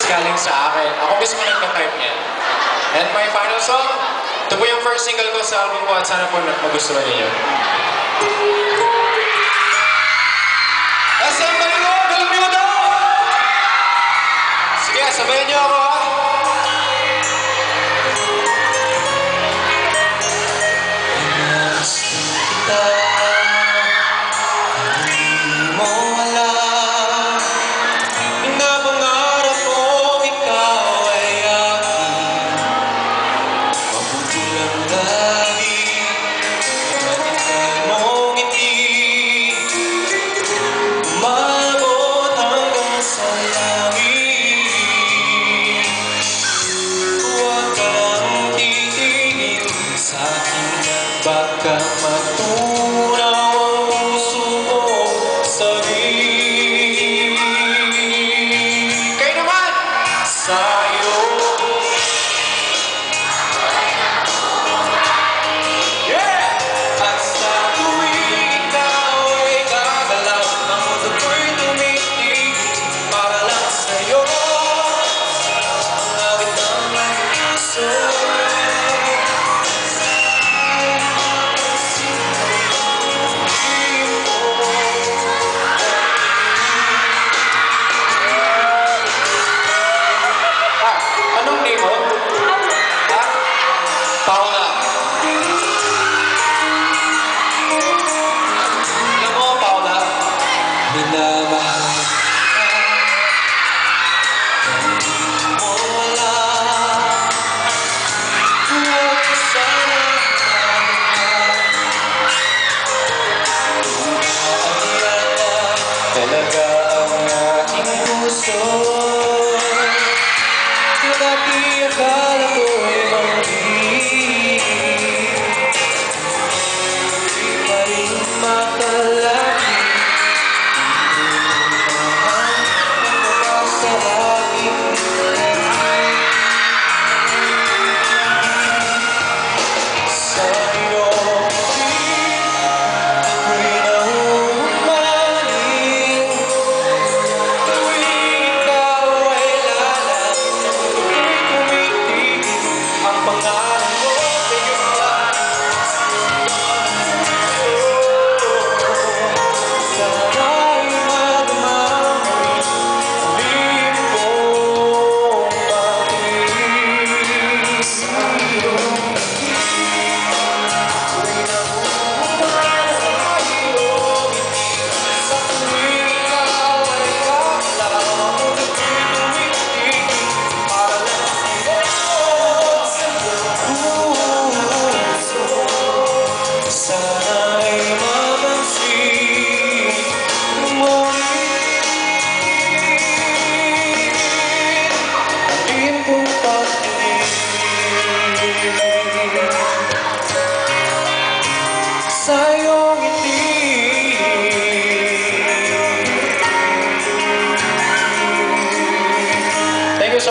galing sa akin. Ako mismo nagka-type niya. And my final song, ito po yung first single ko sa album ko at sana po magustuhan ninyo. Assemble mo! Galang nyo daw! Sige, sabayan niyo ako ha! Baka matunaw ang puso mo sa'yo. Kayo naman! Sa'yo